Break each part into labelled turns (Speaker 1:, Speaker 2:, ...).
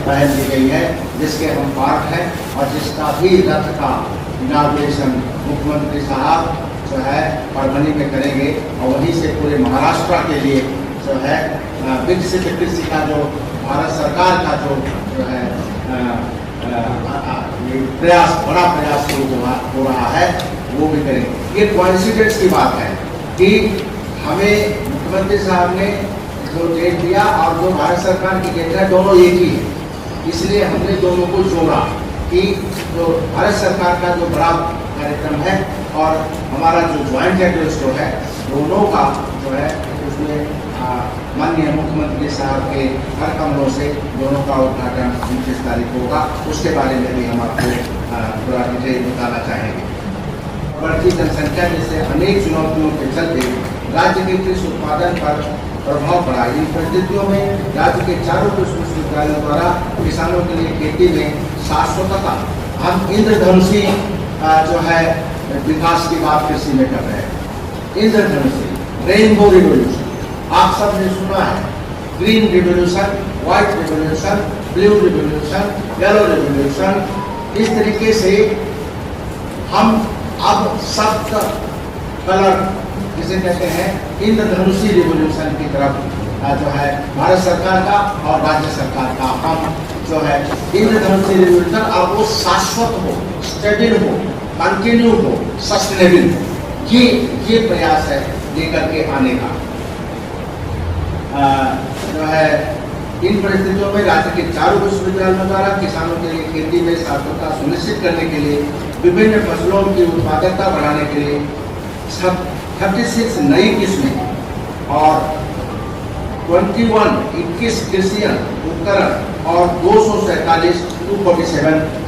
Speaker 1: पहल की गई है, जिसके हम पार्ट हैं और जिसका भी रथ का इनाग्रेशन मुख्यमंत्री साहब जो है परभनी में करेंगे और वहीं से पूरे महाराष्ट्र के लिए जो है विकसित कृषि का जो भारत सरकार का जो है प्रयास, बड़ा प्रयास हो रहा है, वो भी करेंगे। ये कोइंसिडेंस की बात है कि हमें मुख्यमंत्री साहब ने जो डेट दिया और जो भारत सरकार की डेट है, दोनों एक ही है। इसलिए हमने दोनों को जोड़ा कि जो भारत सरकार का जो बड़ा कार्यक्रम है और हमारा जो ज्वाइंट एड्रेस जो है, दोनों का जो है उसमें माननीय मुख्यमंत्री साहब के हर कमरों से दोनों का उद्घाटन 29 तारीख को होगा। उसके बारे में भी हम आपको थोड़ा डिटेल बताना चाहेंगे। बढ़ती जनसंख्या जैसे अनेक चुनौतियों के चलते राज्य के कृषि उत्पादन पर प्रभाव पड़ा। इन परिस्थितियों में राज्य के चारों कृषि विश्वविद्यालयों द्वारा किसानों के लिए खेती में शाश्वतता, हम इंद्रधनुषी जो है विकास की बात कृषि में कर रहे हैं। इंद्रधनुषी, रेनबो रिवोल्यूशन, आप सब ने सुना है, green revolution, white revolution, blue revolution, yellow revolution. इस तरीके से हम अब सब कलर जिसे कहते हैं इंद्रधनुषी रिवोल्यूशन की तरफ जो है भारत सरकार का और राज्य सरकार का हम जो है इंद्रधनुषी रिवोल्यूशन, अब वो शाश्वत हो, स्टेबल हो, कंटिन्यू हो, सस्टेनेबल हो, ये प्रयास है लेकर के आने का। जो है इन परिस्थितियों में राज्य के चारों विश्वविद्यालयों द्वारा किसानों के लिए खेती में शाश्वतता सुनिश्चित करने के लिए विभिन्न फसलों की उत्पादकता बढ़ाने के लिए 36 नई किस्में और 21 कृषि उपकरण और 247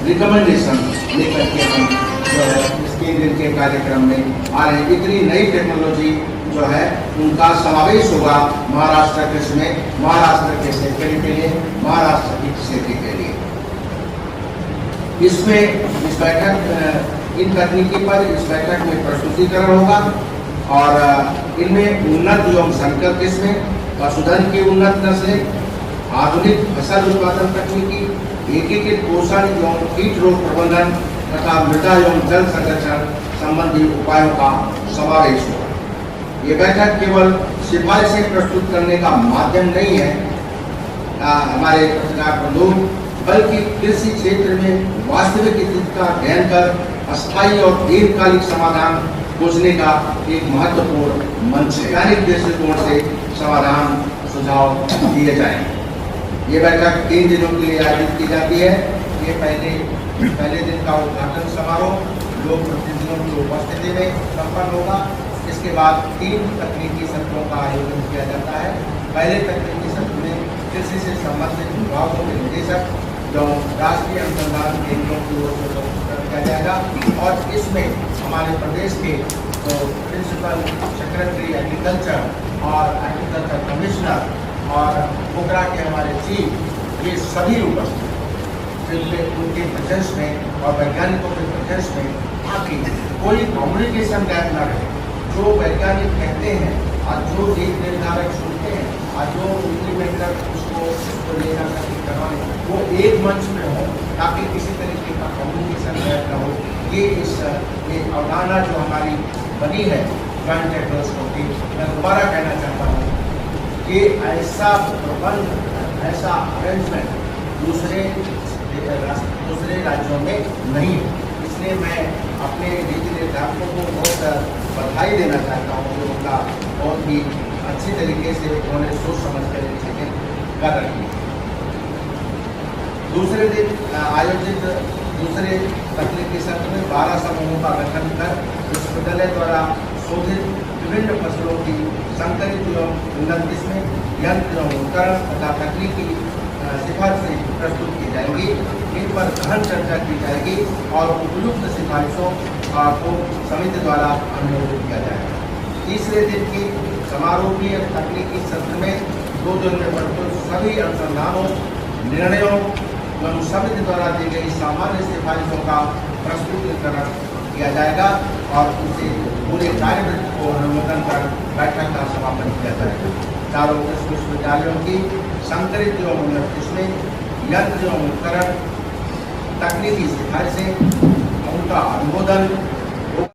Speaker 1: रिकमेंडेशन लेकर के हम जो है इसके दिन के कार्यक्रम में आ रहे हैं। इतनी नई टेक्नोलॉजी जो है उनका समावेश होगा महाराष्ट्र कृषि में, महाराष्ट्र के शेतकरी के लिए, महाराष्ट्र की खेती के लिए। इसमें इस बैठक इन तकनीकी पर इस बैठक में प्रस्तुतिकरण होगा और इनमें उन्नत एवं संकर किस्में, पशुधन की उन्नत नस्लें, आधुनिक फसल उत्पादन तकनीकी, एकीकृत पोषण एवं कीट रोग प्रबंधन तथा मृदा एवं जल संरक्षण संबंधी उपायों का समावेश होगा। ये बैठक केवल सिफारिशें प्रस्तुत करने का माध्यम नहीं है हमारे पत्रकार बंधु, बल्कि कृषि क्षेत्र में वास्तविक स्थिति का अध्ययन कर अस्थायी और दीर्घकालिक समाधान खोजने का एक महत्वपूर्ण मंच है। वैज्ञानिक दृष्टिकोण से समाधान सुझाव दिए जाएंगे। ये बैठक 3 दिनों के लिए आयोजित की जाती है। ये पहले दिन का उद्घाटन समारोह लोक प्रतिनिधियों की उपस्थिति में संपन्न होगा। इसके बाद 3 तकनीकी सत्रों का आयोजन किया जाता है। पहले तकनीकी सत्र में कृषि से संबंधित विभागों के निदेशक जो राष्ट्रीय अनुसंधान केंद्रों की ओर से प्रस्तुत किया जाएगा और इसमें हमारे प्रदेश के जो प्रिंसिपल सेक्रेटरी एग्रीकल्चर और एग्रीकल्चर कमिश्नर और पोखरा के हमारे चीफ, ये सभी उपस्थित उनके प्रेजेंस में और वैज्ञानिकों के प्रेजेंस में, ताकि कोई कम्युनिकेशन गैप न रहे। जो वैज्ञानिक कहते हैं और जो नीति निर्धारक सुनते हैं और जो इम्प्लीमेंटर उसको लेना करवाने, वो एक मंच में हो, ताकि किसी तरीके का कम्युनिकेशन गैप न हो। ये अवधारणा जो हमारी बनी है ज्वाइंट एड्रेस की, मैं दोबारा कहना चाहता हूँ कि ऐसा प्रबंध, ऐसा अरेंजमेंट दूसरे राज्यों में नहीं है। इसलिए मैं अपने नीति निर्धारकों को बहुत बधाई देना चाहता हूँ कि उनका बहुत ही अच्छी तरीके से उन्होंने सोच समझ कर चीजें कर रखी है। दूसरे दिन आयोजित दूसरे तकनीकी सत्र में 12 समूहों का गठन कर विश्वविद्यालय द्वारा शोधित विभिन्न फसलों की संकरित एवं उन्नत किस्में, यंत्र एवं उपकरण तथा तकनीकी सिफारिशें प्रस्तुत की जाएंगी। इन पर गहन चर्चा की जाएगी और उपयुक्त सिफारिशों को समिति द्वारा अनुमोदित किया जाएगा। तीसरे दिन की समारोहीय तकनीकी सत्र में 2 दिन में प्रस्तुत सभी अनुसंधानों, निर्णयों एवं समिति द्वारा दी गई सामान्य सिफारिशों का प्रस्तुतिकरण किया जाएगा और उसे पूरे कार्यवृत्ति को अनुमोदन कर बैठक का समापन किया जाएगा। चारों विश्वविद्यालयों की संकरित एवं उन्नत किस्में, यंत्र एवं उपकरण तकनीकी सिफारिशें, उनका अनुमोदन